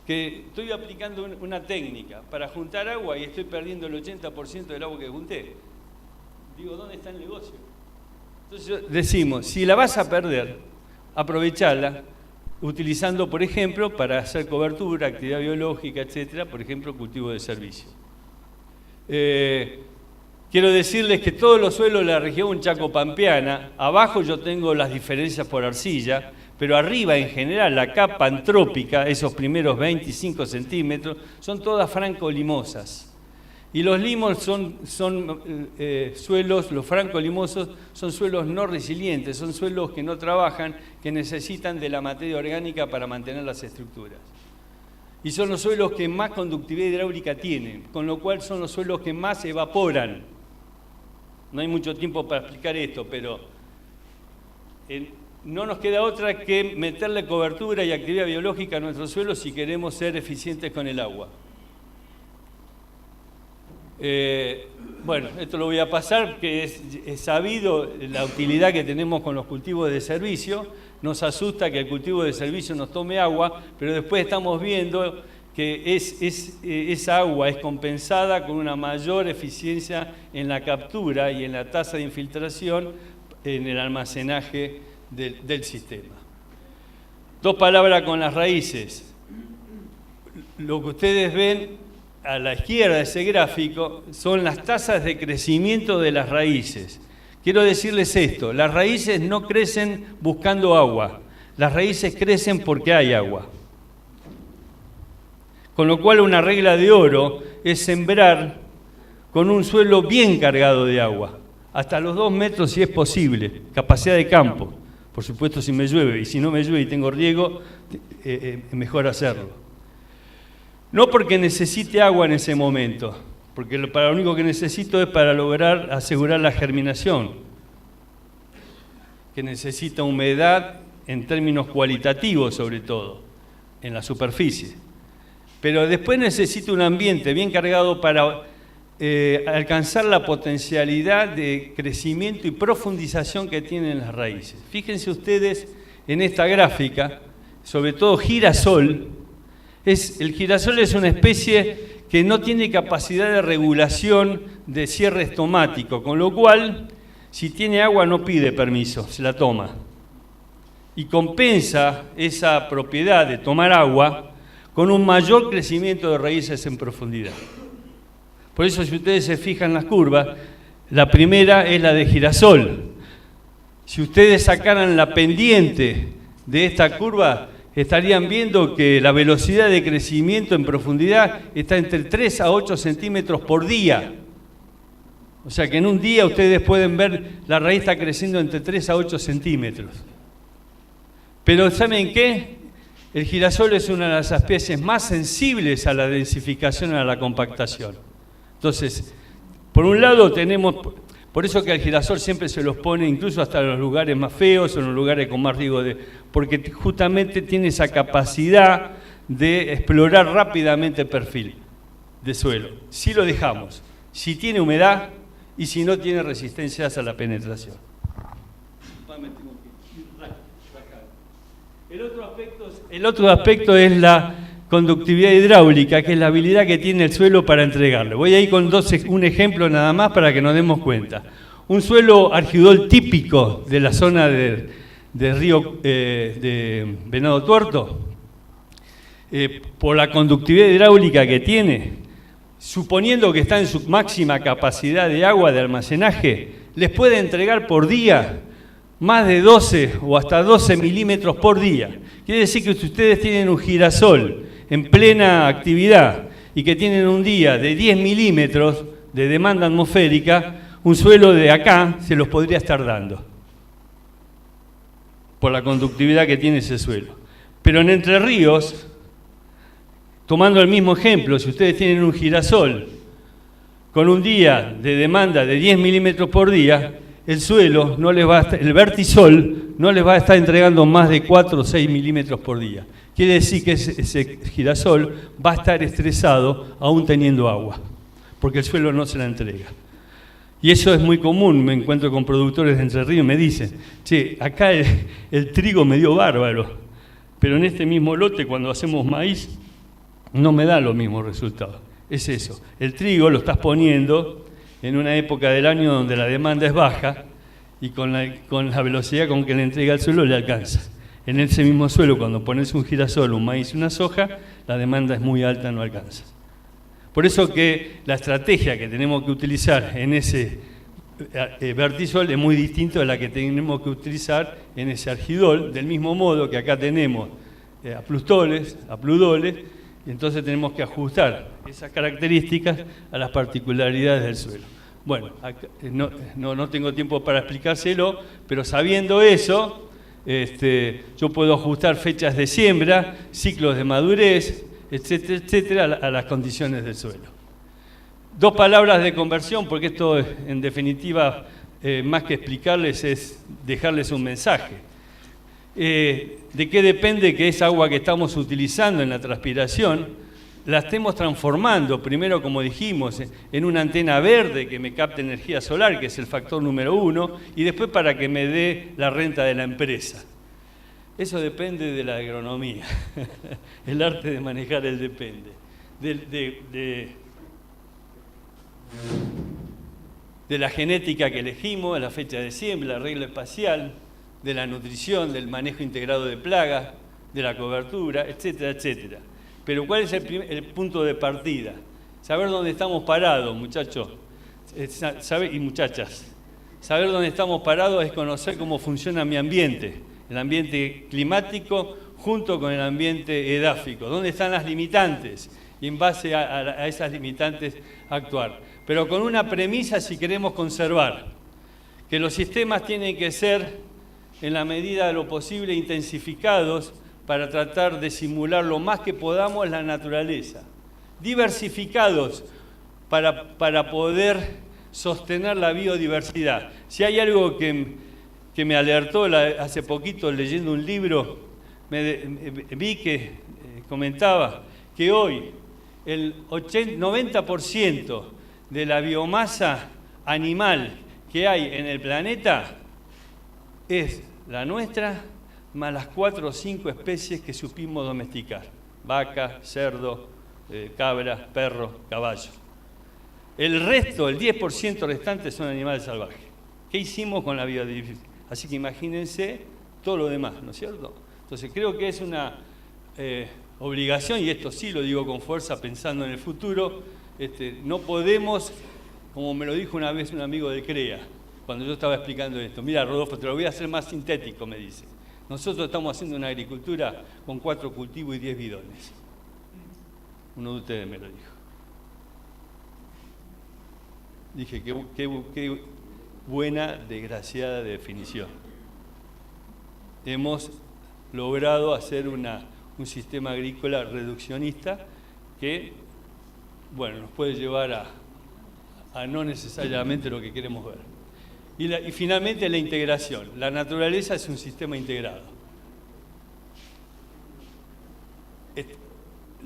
A: estoy aplicando una técnica para juntar agua y estoy perdiendo el 80% del agua que junté. Digo, ¿dónde está el negocio? Entonces decimos, si la vas a perder, aprovechala utilizando, por ejemplo, para hacer cobertura, actividad biológica, etcétera, por ejemplo, cultivo de servicio. Quiero decirles que todos los suelos de la región chaco-pampeana, abajo yo tengo las diferencias por arcilla, pero arriba en general la capa antrópica, esos primeros 25 centímetros, son todas franco-limosas. Y los limos son suelos, los franco-limosos son suelos no resilientes, son suelos que no trabajan, que necesitan de la materia orgánica para mantener las estructuras. Y son los suelos que más conductividad hidráulica tienen, con lo cual son los suelos que más evaporan. No hay mucho tiempo para explicar esto, pero no nos queda otra que meterle cobertura y actividad biológica a nuestros suelos si queremos ser eficientes con el agua. Esto lo voy a pasar, que es sabido la utilidad que tenemos con los cultivos de servicio. Nos asusta que el cultivo de servicio nos tome agua, pero después estamos viendo que esa agua es compensada con una mayor eficiencia en la captura y en la tasa de infiltración en el almacenaje del sistema. Dos palabras con las raíces. Lo que ustedes ven a la izquierda de ese gráfico son las tasas de crecimiento de las raíces. Quiero decirles esto, las raíces no crecen buscando agua, las raíces crecen porque hay agua. Con lo cual una regla de oro es sembrar con un suelo bien cargado de agua, hasta los 2 metros si es posible, capacidad de campo, por supuesto si me llueve, y si no me llueve y tengo riego, mejor hacerlo. No porque necesite agua en ese momento, porque para lo único que necesito es para lograr asegurar la germinación, que necesita humedad en términos cualitativos sobre todo, en la superficie. Pero después necesito un ambiente bien cargado para alcanzar la potencialidad de crecimiento y profundización que tienen las raíces. Fíjense ustedes en esta gráfica, sobre todo girasol. El girasol es una especie que no tiene capacidad de regulación de cierre estomático, con lo cual, si tiene agua no pide permiso, se la toma. Y compensa esa propiedad de tomar agua con un mayor crecimiento de raíces en profundidad. Por eso, si ustedes se fijan en las curvas, la primera es la de girasol. Si ustedes sacaran la pendiente de esta curva, estarían viendo que la velocidad de crecimiento en profundidad está entre 3 a 8 centímetros por día. O sea que en un día ustedes pueden ver la raíz está creciendo entre 3 a 8 centímetros. Pero ¿saben qué? El girasol es una de las especies más sensibles a la densificación y a la compactación. Entonces, por un lado tenemos, por eso que al girasol siempre se los pone incluso hasta en los lugares más feos, en los lugares con más riesgo porque justamente tiene esa capacidad de explorar rápidamente el perfil de suelo. Si lo dejamos, si tiene humedad y si no tiene resistencias a la penetración. El otro aspecto es la conductividad hidráulica, que es la habilidad que tiene el suelo para entregarlo. Voy a ir con un ejemplo nada más para que nos demos cuenta. Un suelo argidol típico de la zona de río de Venado Tuerto, por la conductividad hidráulica que tiene, suponiendo que está en su máxima capacidad de agua de almacenaje, les puede entregar por día más de 12 o hasta 12 milímetros por día. Quiere decir que si ustedes tienen un girasol en plena actividad y que tienen un día de 10 milímetros de demanda atmosférica, un suelo de acá se los podría estar dando por la conductividad que tiene ese suelo. Pero en Entre Ríos, tomando el mismo ejemplo, si ustedes tienen un girasol con un día de demanda de 10 milímetros por día, el suelo no les va a estar, el vertisol no les va a estar entregando más de 4 o 6 milímetros por día. Quiere decir que ese girasol va a estar estresado aún teniendo agua, porque el suelo no se la entrega. Y eso es muy común, me encuentro con productores de Entre Ríos y me dicen, che, acá el trigo me dio bárbaro, pero en este mismo lote cuando hacemos maíz no me da los mismos resultados. Es eso, el trigo lo estás poniendo en una época del año donde la demanda es baja y con la velocidad con que le entrega el suelo le alcanza. En ese mismo suelo, cuando pones un girasol, un maíz y una soja, la demanda es muy alta, no alcanza. Por eso que la estrategia que tenemos que utilizar en ese vertisol es muy distinta a la que tenemos que utilizar en ese argidol, del mismo modo que acá tenemos a plustoles, a pludoles, y entonces tenemos que ajustar esas características a las particularidades del suelo. Bueno, acá, no tengo tiempo para explicárselo, pero sabiendo eso, yo puedo ajustar fechas de siembra, ciclos de madurez, etcétera, etcétera, a las condiciones del suelo. Dos palabras de conversión, porque esto, en definitiva, más que explicarles, es dejarles un mensaje. ¿De qué depende que esa agua que estamos utilizando en la transpiración la estemos transformando, primero, como dijimos, en una antena verde que me capte energía solar, que es el factor número 1, y después para que me dé la renta de la empresa? Eso depende de la agronomía, el arte de manejar el depende, de la genética que elegimos, de la fecha de siembra, la regla espacial, de la nutrición, del manejo integrado de plagas, de la cobertura, etcétera, etcétera. Pero ¿cuál es el punto de partida? Saber dónde estamos parados, muchachos y muchachas. Saber dónde estamos parados es conocer cómo funciona mi ambiente, el ambiente climático junto con el ambiente edáfico. ¿Dónde están las limitantes? Y en base a esas limitantes actuar. Pero con una premisa si queremos conservar, que los sistemas tienen que ser, en la medida de lo posible, intensificados para tratar de simular lo más que podamos la naturaleza. Diversificados para poder sostener la biodiversidad. Si hay algo que me alertó hace poquito leyendo un libro, vi que comentaba que hoy el 90% de la biomasa animal que hay en el planeta es la nuestra más las 4 o 5 especies que supimos domesticar: vaca, cerdo, cabra, perro, caballo. El resto, el 10% restante, son animales salvajes. ¿Qué hicimos con la biodiversidad? Así que imagínense todo lo demás, ¿no es cierto? Entonces creo que es una obligación, y esto sí lo digo con fuerza pensando en el futuro, no podemos, como me lo dijo una vez un amigo de CREA, cuando yo estaba explicando esto: mira, Rodolfo, te lo voy a hacer más sintético, me dice. Nosotros estamos haciendo una agricultura con 4 cultivos y 10 bidones. Uno de ustedes me lo dijo. Dije, qué buena, desgraciada definición. Hemos logrado hacer un sistema agrícola reduccionista que, bueno, nos puede llevar a no necesariamente lo que queremos ver. Y finalmente la integración. La naturaleza es un sistema integrado.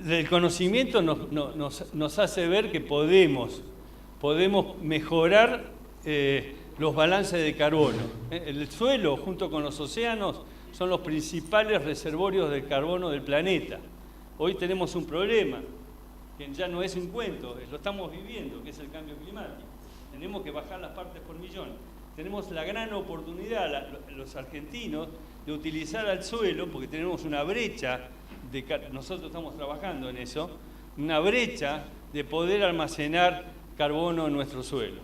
A: El conocimiento nos hace ver que podemos mejorar los balances de carbono. El suelo, junto con los océanos, son los principales reservorios de carbono del planeta. Hoy tenemos un problema, que ya no es un cuento, lo estamos viviendo, que es el cambio climático. Tenemos que bajar las partes por millón. Tenemos la gran oportunidad, los argentinos, de utilizar al suelo, porque tenemos una brecha, nosotros estamos trabajando en eso, una brecha de poder almacenar carbono en nuestro suelo.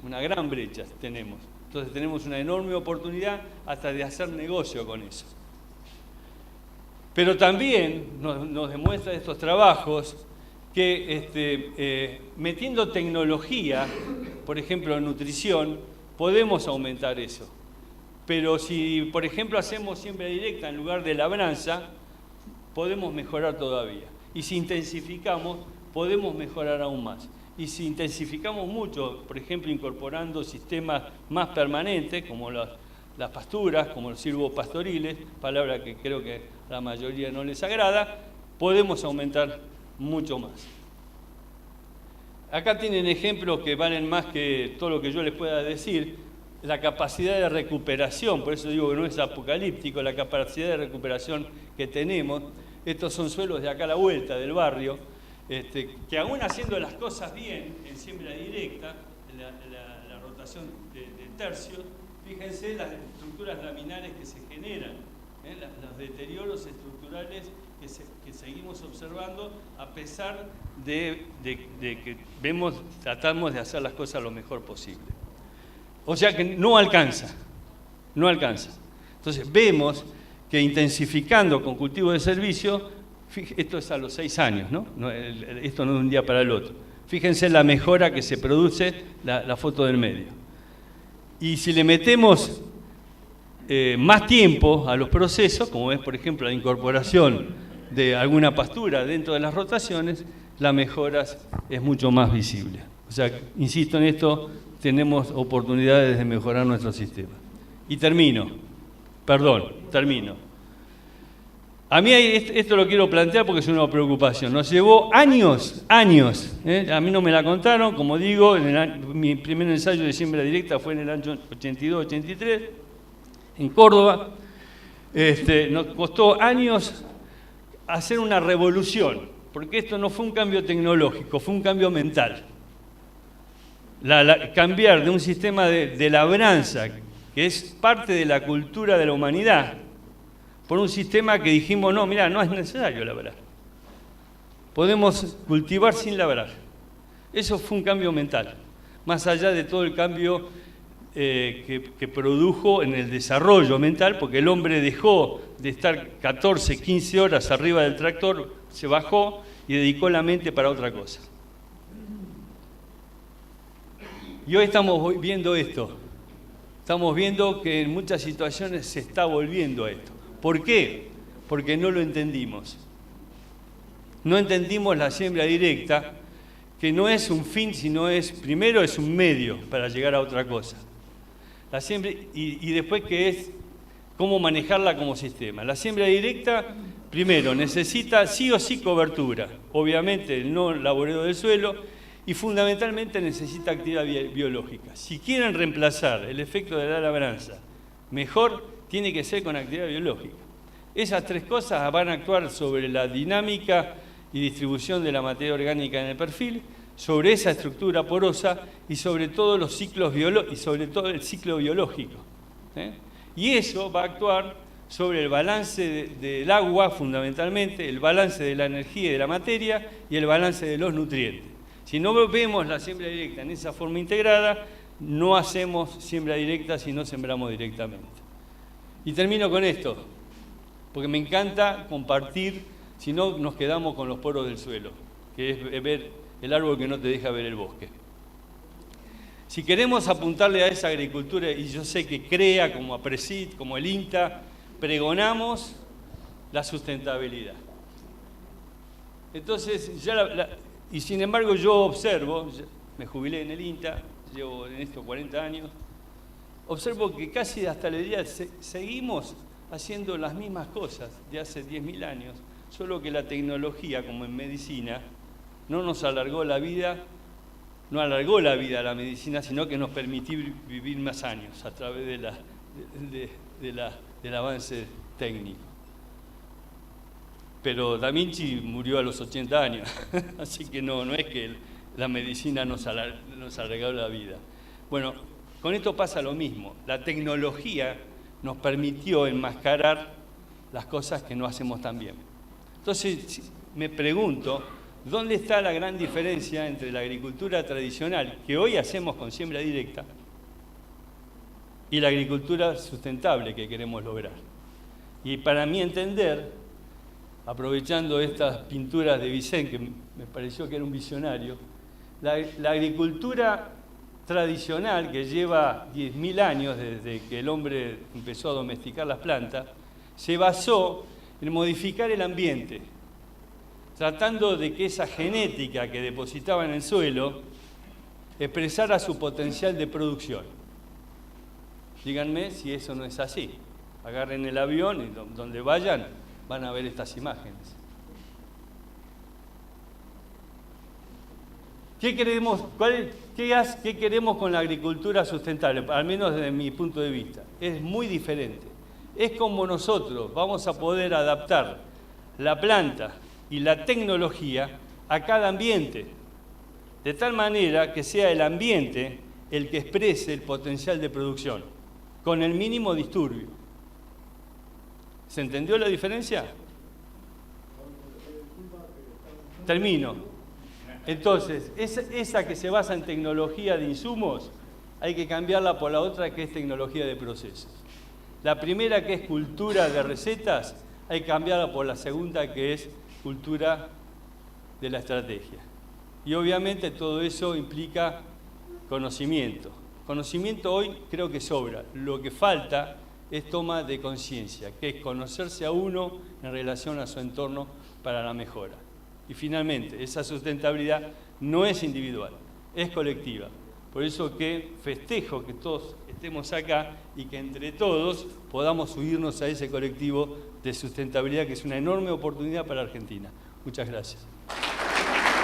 A: Una gran brecha tenemos. Entonces tenemos una enorme oportunidad hasta de hacer negocio con eso. Pero también nos demuestra estos trabajos que metiendo tecnología, por ejemplo en nutrición, podemos aumentar eso. Pero si, por ejemplo, hacemos siembra directa en lugar de labranza, podemos mejorar todavía. Y si intensificamos, podemos mejorar aún más. Y si intensificamos mucho, por ejemplo, incorporando sistemas más permanentes, como las pasturas, como los silvopastoriles, palabra que creo que a la mayoría no les agrada, podemos aumentar mucho más. Acá tienen ejemplos que valen más que todo lo que yo les pueda decir. La capacidad de recuperación, por eso digo que no es apocalíptico, la capacidad de recuperación que tenemos. Estos son suelos de acá a la vuelta del barrio, que aún haciendo las cosas bien en siembra directa, la rotación de tercios, fíjense las estructuras laminares que se generan, los deterioros estructurales que seguimos observando a pesar de que tratamos de hacer las cosas lo mejor posible. O sea que no alcanza. Entonces vemos que intensificando con cultivo de servicio, esto es a los 6 años, ¿no? Esto no es de un día para el otro. Fíjense la mejora que se produce, la foto del medio. Y si le metemos más tiempo a los procesos, como es por ejemplo la incorporación de alguna pastura dentro de las rotaciones, la mejora es mucho más visible. O sea, insisto en esto, tenemos oportunidades de mejorar nuestro sistema. Y termino. A mí esto lo quiero plantear porque es una preocupación. Nos llevó años, a mí no me la contaron, como digo, mi primer ensayo de siembra directa fue en el año 82-83, en Córdoba. Nos costó años hacer una revolución, porque esto no fue un cambio tecnológico, fue un cambio mental. Cambiar de un sistema de labranza, que es parte de la cultura de la humanidad, por un sistema que dijimos, no, mirá, no es necesario labrar. Podemos cultivar sin labrar. Eso fue un cambio mental, más allá de todo el cambio que produjo en el desarrollo mental, porque el hombre dejó de estar 14, 15 horas arriba del tractor, se bajó y dedicó la mente para otra cosa. Y hoy estamos viendo esto. Estamos viendo que en muchas situaciones se está volviendo a esto. ¿Por qué? Porque no lo entendimos. No entendimos la siembra directa, que no es un fin, sino primero es un medio para llegar a otra cosa. La siembra, y después que es cómo manejarla como sistema. La siembra directa, primero, necesita sí o sí cobertura. Obviamente el no laboreo del suelo, y fundamentalmente necesita actividad biológica. Si quieren reemplazar el efecto de la labranza, mejor tiene que ser con actividad biológica. Esas tres cosas van a actuar sobre la dinámica y distribución de la materia orgánica en el perfil, sobre esa estructura porosa y sobre todo los ciclos y sobre todo el ciclo biológico. Y eso va a actuar sobre el balance del agua, fundamentalmente, el balance de la energía y de la materia y el balance de los nutrientes. Si no vemos la siembra directa en esa forma integrada, no hacemos siembra directa si no sembramos directamente. Y termino con esto, porque me encanta compartir, si no nos quedamos con los poros del suelo, que es ver el árbol que no te deja ver el bosque. Si queremos apuntarle a esa agricultura, y yo sé que CREA, como APRESID, como el INTA, pregonamos la sustentabilidad. Entonces, y sin embargo yo observo, me jubilé en el INTA, llevo en esto 40 años, observo que casi hasta el día seguimos haciendo las mismas cosas de hace 10.000 años, solo que la tecnología, como en medicina, no nos alargó la vida, no alargó la vida a la medicina, sino que nos permitió vivir más años a través del avance técnico. Pero Da Vinci murió a los 80 años, así que no es que la medicina nos alargó la vida. Bueno, con esto pasa lo mismo. La tecnología nos permitió enmascarar las cosas que no hacemos tan bien. Entonces, me pregunto, ¿dónde está la gran diferencia entre la agricultura tradicional, que hoy hacemos con siembra directa, y la agricultura sustentable que queremos lograr? Y para mi entender, aprovechando estas pinturas de Vicente, que me pareció que era un visionario, la agricultura tradicional, que lleva 10.000 años desde que el hombre empezó a domesticar las plantas, se basó en modificar el ambiente, tratando de que esa genética que depositaba en el suelo expresara su potencial de producción. Díganme si eso no es así. Agarren el avión y donde vayan van a ver estas imágenes. ¿Qué queremos con la agricultura sustentable? Al menos desde mi punto de vista. Es muy diferente. Es como nosotros vamos a poder adaptar la planta y la tecnología a cada ambiente, de tal manera que sea el ambiente el que exprese el potencial de producción, con el mínimo disturbio. ¿Se entendió la diferencia? Termino. Entonces, esa que se basa en tecnología de insumos, hay que cambiarla por la otra que es tecnología de procesos. La primera, que es cultura de recetas, hay que cambiarla por la segunda, que es cultura de la estrategia. Y obviamente todo eso implica conocimiento. Conocimiento hoy creo que sobra. Lo que falta es toma de conciencia, que es conocerse a uno en relación a su entorno para la mejora. Y finalmente, esa sustentabilidad no es individual, es colectiva. Por eso que festejo que todos estemos acá y que entre todos podamos unirnos a ese colectivo de sustentabilidad, que es una enorme oportunidad para Argentina. Muchas gracias.